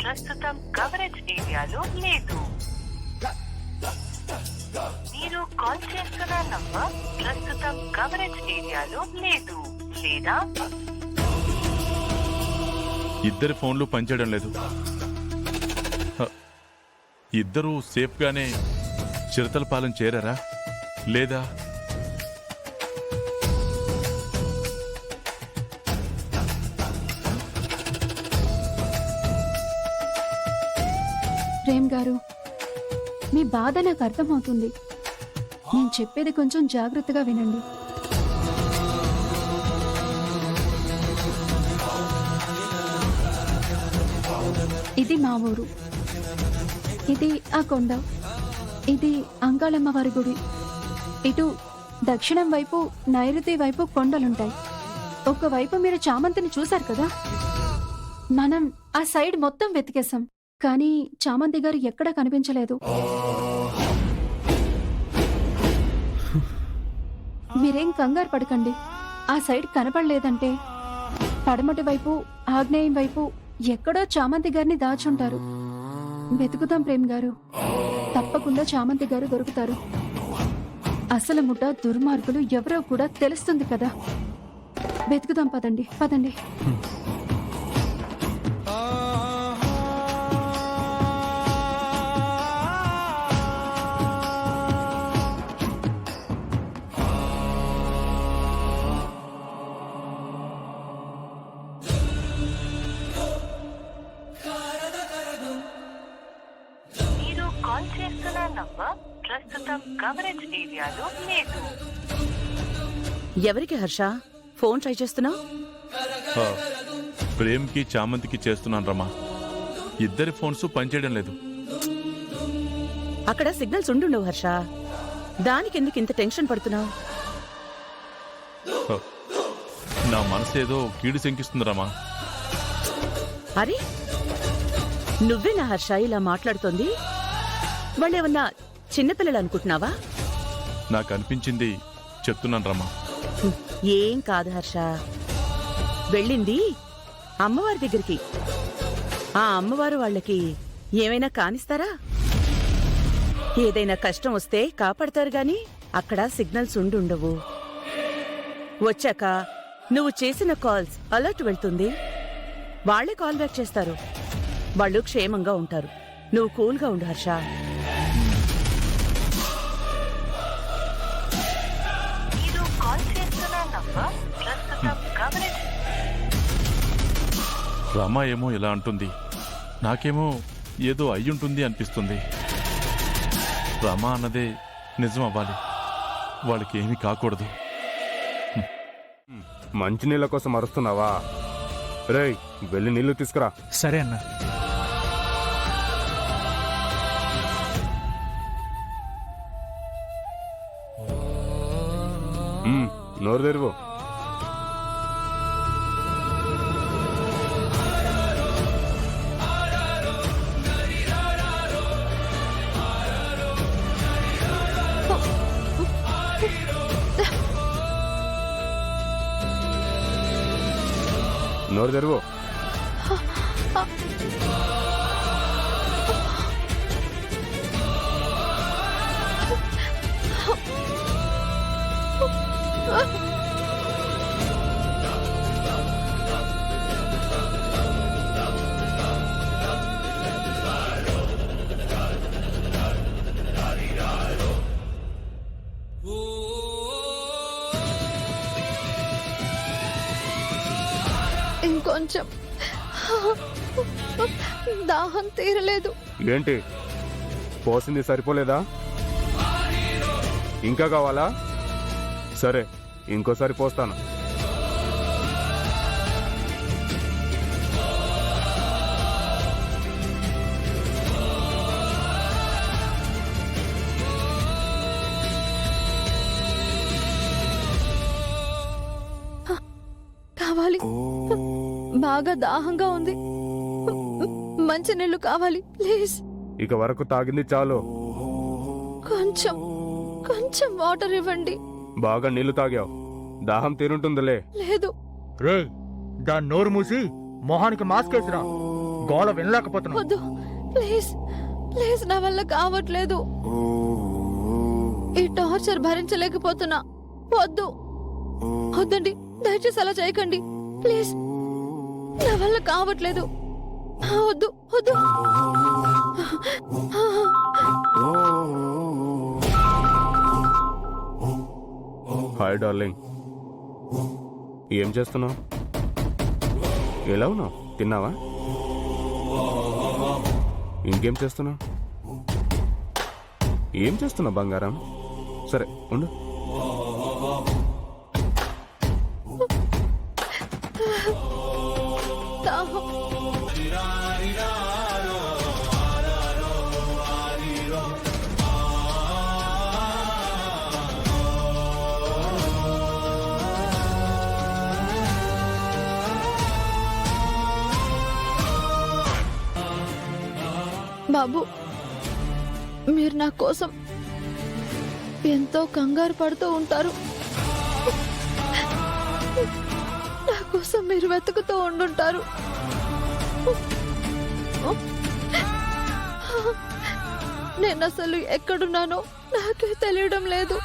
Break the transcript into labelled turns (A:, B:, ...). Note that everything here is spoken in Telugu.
A: ప్రస్తుతం కవరేజ్ ఏరియాలో లేదు. మీరు కాల్ చేస్తున్న నంబర్ ప్రస్తుతం కవరేజ్ ఏరియాలో లేదు లేదా
B: ఇద్దరి ఫోన్లు పనిచేయడం లేదు. ఇద్దరూ సేఫ్గానే చిరతలపాలెం చేరారా లేదా?
C: ప్రేమ్ గారు, మీ బాధ నాకు అర్థమవుతుంది. నేను చెప్పేది కొంచెం జాగ్రత్తగా వినండి. ఇది మా ఊరు, ఇది ఆ కొండ, ఇది అంకాళమ్మ వారి గుడి. ఇటు దక్షిణం వైపు నైరుతి వైపు కొండలుంటాయి. ఒకవైపు మీరు చామంతిని చూశారు కదా, మనం ఆ సైడ్ మొత్తం వెతికేశాం, కానీ చామంతి గారు ఎక్కడా కనిపించలేదు. మీరేం కంగారు పడకండి. ఆ సైడ్ కనపడలేదంటే పడమటి వైపు ఆగ్నేయం వైపు ఎక్కడో చామంతి గారిని దాచుంటారు. వెతుకుతాం ప్రేమ్ గారు, తప్పకుండా చామంతి గారు దొరుకుతారు. అసలు ముఠ దుర్మార్గులు ఎవరో కూడా తెలుస్తుంది కదా. వెతుకుదాం, పదండి పదండి.
A: కాల్ చేస్తున్న నంబర్ ప్రస్తుతం కవరేజ్ ఏరియాలో లేదు.
D: ఎవరికి హర్ష ఫోన్ ట్రై చేస్తున్నావు?
B: ప్రేమ్కి చామంతికి చేస్తున్నాను రమా. ఇద్దరి ఫోన్స్ పనిచేయడం లేదు.
D: అక్కడ సిగ్నల్స్ ఉండుండవు హర్ష, దానికి ఎందుకు ఇంత టెన్షన్ పడుతున్నావు?
B: నా మనసు ఏదో కీడు శంకిస్తుంది రమా.
D: అరే, నువ్వేనా హర్ష ఇలా మాట్లాడుతోంది? వాళ్ళేమన్నా చిన్నపిల్లలు అనుకుంటున్నావా?
B: నాకు అనిపించింది చెప్తున్నాను రమా.
D: ఏం కాదు హర్ష, వెళ్ళింది అమ్మవారి దగ్గరికి. ఆ అమ్మవారు వాళ్ళకి ఏమైనా కానిస్తారా? ఏదైనా కష్టం వస్తే కాపాడతారు గాని అక్కడ సిగ్నల్స్ ఉండుండవు. వచ్చాక నువ్వు చేసిన కాల్స్ అలర్ట్ వెళ్తుంది, వాళ్లే కాల్ బ్యాక్ చేస్తారు. వాళ్ళు క్షేమంగా ఉంటారు. నువ్వు కూల్గా ఉండు హర్ష.
B: రమా ఏమో ఇలా అంటుంది, నాకేమో ఏదో అయ్యుంటుంది అనిపిస్తుంది. రమా అన్నదే నిజం అవ్వాలి, వాళ్ళకి ఏమీ కాకూడదు.
E: మంచినీళ్ళ కోసం అరుస్తున్నావా? రేయ్, వెళ్ళి నీళ్లు తీసుకురా.
F: సరే అన్న.
E: నోరు తెరువు. నోరు తెరువు.
C: ఇంకొంచెం, దాహం తీరలేదు.
E: ఏంటి, పోసింది సరిపోలేదా? ఇంకా కావాలా? సరే, ఇంకోసారి పోస్తాను.
C: కావాలి, బాగా దాహంగా ఉంది. మంచినీళ్ళు కావాలి ప్లీజ్.
E: ఇక వరకు తాగింది చాలు.
C: కొంచెం కొంచెం వాటర్ ఇవ్వండి.
E: బాగా నీళ్లు తాగావు, దాహం తీరుంటుందిలే.
C: లేదు.
F: రే, దాని నోరు మూసి మొహానికి మాస్క్ వేసిరా. గోల వినలేకపోతున్నావు.
C: వద్దు ప్లీజ్ ప్లీజ్, నా వల్ల కావట్లేదు. ఈ టార్చర్ భరించలేకపోతున్నా. వద్దు వద్దండి, దయచేసి అలా చేయకండి ప్లీజ్. నా వల్ల కావట్లేదు. వద్దు వద్దు.
E: హాయ్ డార్లింగ్, ఏం చేస్తున్నావు? ఎలా ఉన్నావు? తిన్నావా? ఇంకేం చేస్తున్నావు? ఏం చేస్తున్నావు బంగారం? సరే ఉండు.
C: దాహం. బాబు, మీరు నా కోసం ఎంతో కంగారు పడుతూ ఉంటారు. నా కోసం మీరు వెతుకుతూ ఉండుంటారు. నేను అసలు ఎక్కడున్నానో నాకే తెలియడం లేదు.